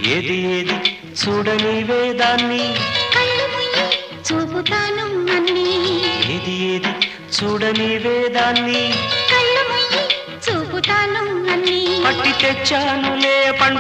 ఏది ఏది చూడని వేదాన్ని కళ్ళు మూయి చూపుతాను అన్నీ ఏది ఏది చూడని వేదాన్ని కళ్ళు మూయి చూపుతాను అన్నీ పట్టి తెచ్చానులే పండు